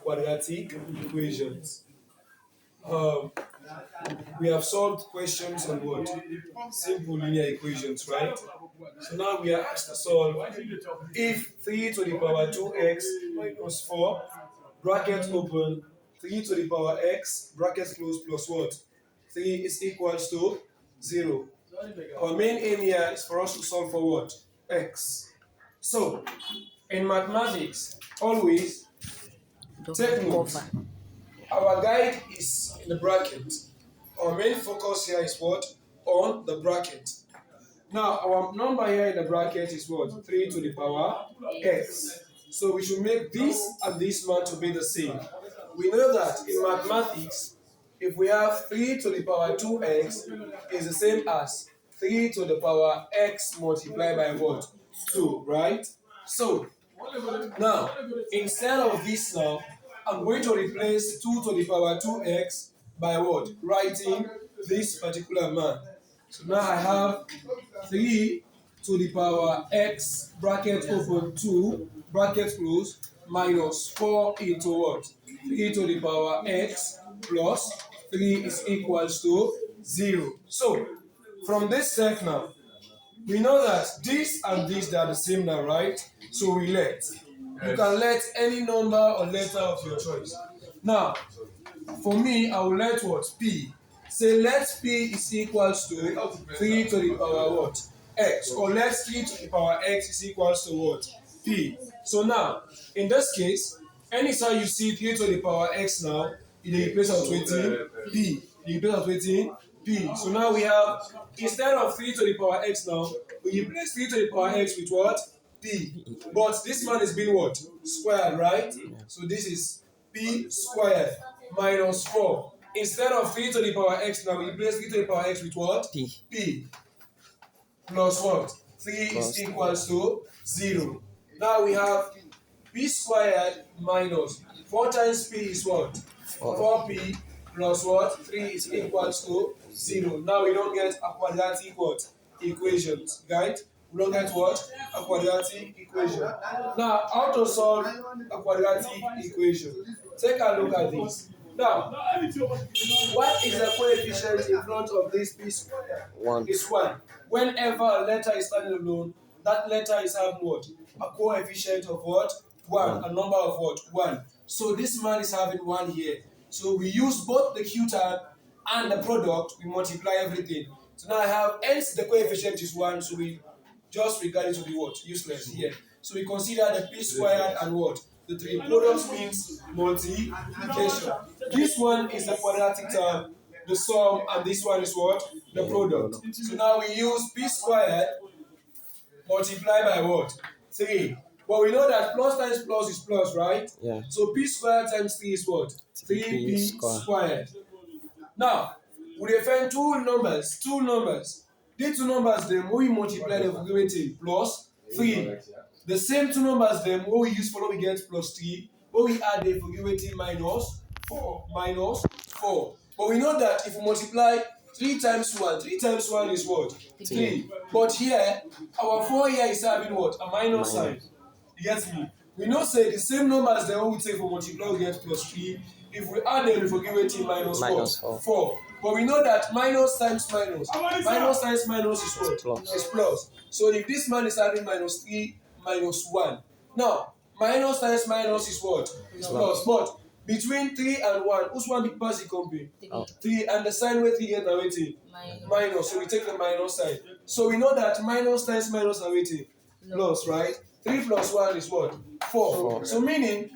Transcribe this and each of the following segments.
quadratic equations. Um, we have solved questions on what? Simple linear equations, right? So now we are asked to solve if 3 to the power 2x minus 4, bracket open, 3 to the power x, bracket close, plus what? 3 is equals to 0. Our main aim here is for us to solve for what? X. So, in mathematics, always take note. Our guide is in the bracket. Our main focus here is what? On the bracket. Now, our number here in the bracket is what? 3 to the power x. So we should make this and this one to be the same. We know that in mathematics, if we have 3 to the power 2x is the same as 3 to the power x multiplied by what? 2, right? So, now, instead of this now, I'm going to replace 2 to the power 2x by what? Writing this particular man. So now I have 3 to the power x, bracket open, 2, bracket close, minus 4 into what? 3 to the power x plus 3 is equals to 0. So, from this set now, we know that this and this, they are the same now, right? So we let. You can let any number or letter of your choice. Now, for me, I will let what? P. Say let P is equals to 3 to the power what? X. Or let 3 to the power X is equals to what? P. So now, in this case, anytime you see 3 to the power X now, in the place of 20, P. In the place of 20, P. So now we have, instead of 3 to the power X now, we replace 3 to the power X with what? P. But this man is being what? Squared, right? So this is P squared minus 4. Instead of 3 to the power x now, we replace 3 to the power x with what? P. P. Plus what? 3 is equals to 0. Now we have P squared minus 4 times P is what? 4P plus what? 3 is equals to 0. Now we don't get a quadratic what? Equations, right? We don't get what? A quadratic equation. Now, how to solve a quadratic equation? Take a look at this. Now, what is the coefficient in front of this P squared? 1. It's 1. Whenever a letter is standing alone, that letter is having what? A coefficient of what? 1. A number of what? 1. So this man is having 1 here. So we use both the Q tab and the product, we multiply everything. So now I have, hence the coefficient is 1, so we just regard it to be what? Useless here. So we consider the P squared and what? The 3 products means multiplication. This one is the quadratic term, the sum, and this one is what? The product. So now we use P squared multiplied by what? 3. But we know that plus times plus is plus, right? Yeah. So P squared times 3 is what? 3P squared. Now, we define two numbers. These two numbers, then when we multiply them, we get plus 3. The same two numbers, then when we use for we get plus 3. When we add them, we get minus 4. But we know that if we multiply 3 times 1, 3 times 1 is what? 3. But here, our 4 here is having what? A minus sign. You get me? We know say the same numbers that we take for multiply we get plus 3. If we add them, we give it minus 4. But we know that minus times times minus is what? Plus. Is plus. So if this man is having minus 3, minus 1. Now, minus times minus is what? Is plus. But between 3 and 1, whose one big pass it company? 3, and the sign where 3 get now waiting? Minus. So we take the minus sign. So we know that minus times minus are waiting? Plus, right? 3 plus 1 is what? 4. So meaning,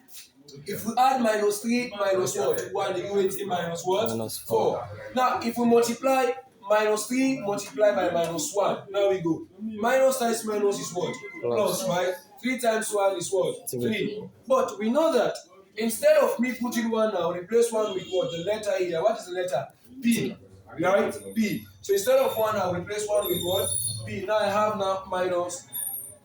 if we add minus 3 minus what? 1, you get minus what? Minus 4. Now, if we multiply minus 3 multiplied by minus 1, now we go. Minus times minus is what? Plus, right? 3 times 1 is what? 3. But we know that instead of me putting 1 now, replace 1 with what? The letter here. What is the letter? P. Right? P. So instead of 1, I'll replace 1 with what? P. Now I have now minus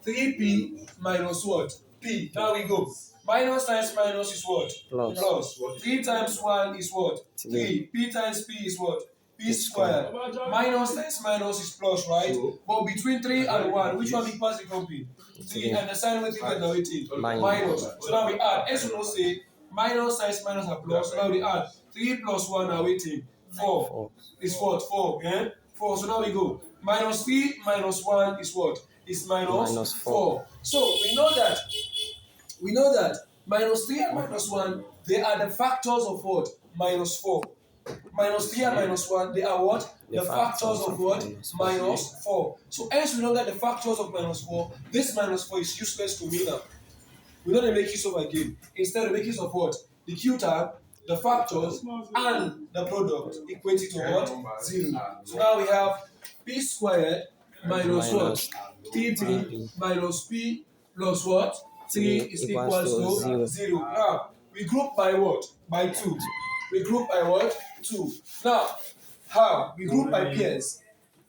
3P minus what? P. Now we go. Minus times minus is what? Plus. 3 times 1 is what? 3. P times P is what? P squared. Minus times minus is plus, right? But between 3 and 1, which one big pass the company? 3, and the sign with it now 18. Minus. So now we add. As you know, say Minus times minus are plus. So now we add 3 plus 1 are waiting. 4 4. is what? 4. Yeah? 4. So now we go. Minus 3 minus 1 is what? Is minus Minus 4. 4. So we know that minus 3 and minus 1, they are the factors of what? Minus 4. Minus 3 and minus 1, they are what? The factors of what? Minus 4. So hence we know that the factors of minus 4, this minus 4 is useless to me now. We don't make use of again. Instead, we make use of what? The Q tab, the factors, and the product equating to what? 0. So now we have P squared minus what? 3P minus P plus what? 3 is equals to 0. Now, we group by what? By 2. We group by what? 2. Now, how? We group by pairs.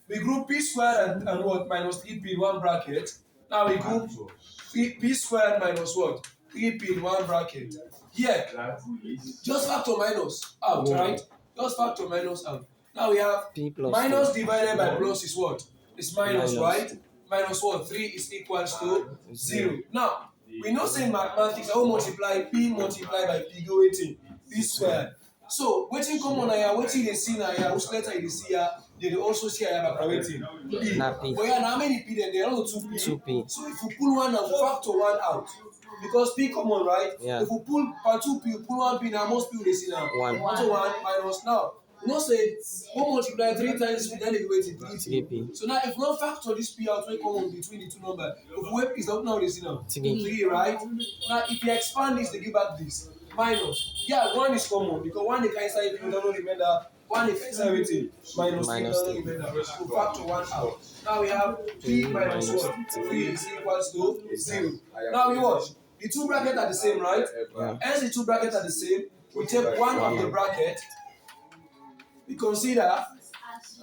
We group P squared and what? Minus 3P in one bracket. Now we group P squared minus what? 3P in one bracket. Here, just factor minus out, right? Just factor minus out. Now we have P plus minus 2. divided by plus is what? It's minus, Minus. right? Minus what? 3 is equals to 0. Now, we know say mathematics, I will multiply P multiplied by P go waiting. P squared. So, waiting common here, waiting they see now here, which letter you see here, they also see here by waiting. P. Na P. But yeah, how many P then? There are only 2P. 2P. So if we pull one out, we factor one out. Because P common, right? Yeah. If we pull per 2P, we pull 1P now, most people they see now. 1. So 1 minus now. You know say, we multiply 3 times P, then they wait in 3P. So now if we don't factor this P out, we common between the two numbers. If we wait, it's not now they see now. 3, right? Now if you expand this, they give back this. Minus. Yeah, 1 is common because 1 they can inside you don't remember. 1 they can inside everything. Minus 3 don't remember. We factor 1 out. Now we have P minus 1. 3 is equals to 0. Now we watch. The two brackets are the same, right? Yeah. As the two brackets are the same, we take one of the bracket. We consider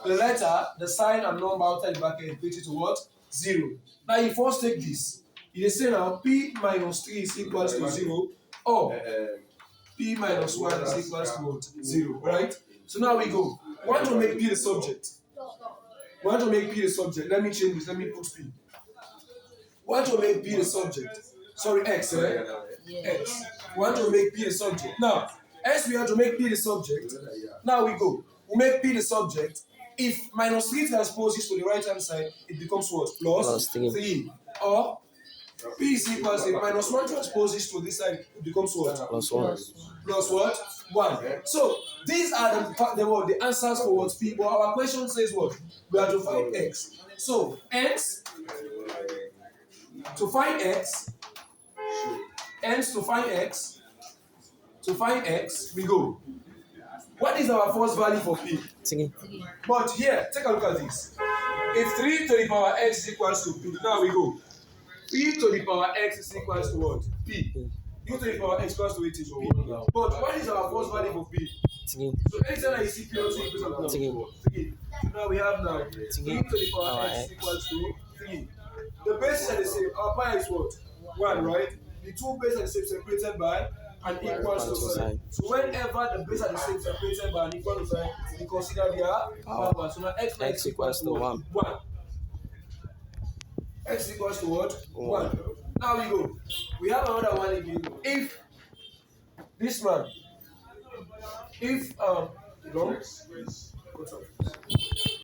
the letter, the sign, and number outside the bracket equated to what? 0. Now you first take this. You say now P minus 3 is equals to 0, or P minus 1 is equals to what? 0, right? So now we go. We want to make P the subject. We want to make P the subject. Let me change this. Let me put P. We want to make P the subject. Sorry, X, right? X. We want to make P the subject. Now, as we want to make P the subject, now we go. We make P the subject. If minus 3 transposes to the right hand side, it becomes what? Plus 3. Or P is equals to minus 1 transposes to this side, it becomes what? Plus 1. Plus what? 1. So these are the answers for what P. But our question says what? We have to find X. So X, to find X, to find X, we go. What is our first value for P? 3. But here, take a look at this. If 3 to the power X is equals to P, now we go. P to the power X is equals to what? P. P to the power X equals to 8 is P. But what is our first value for P? 3. So anytime I see P also equals to 3. So now we have now 3 to the power X is equals to 3. The bases are the same. Our pi is what? 1, right? The two bases are the same, separated by an equal to sign. So whenever the bases are the same, separated by an equal to sign, we consider their power. So now x equals to 1. X equals to what? 1. Now we go. We have another one again. If this man, if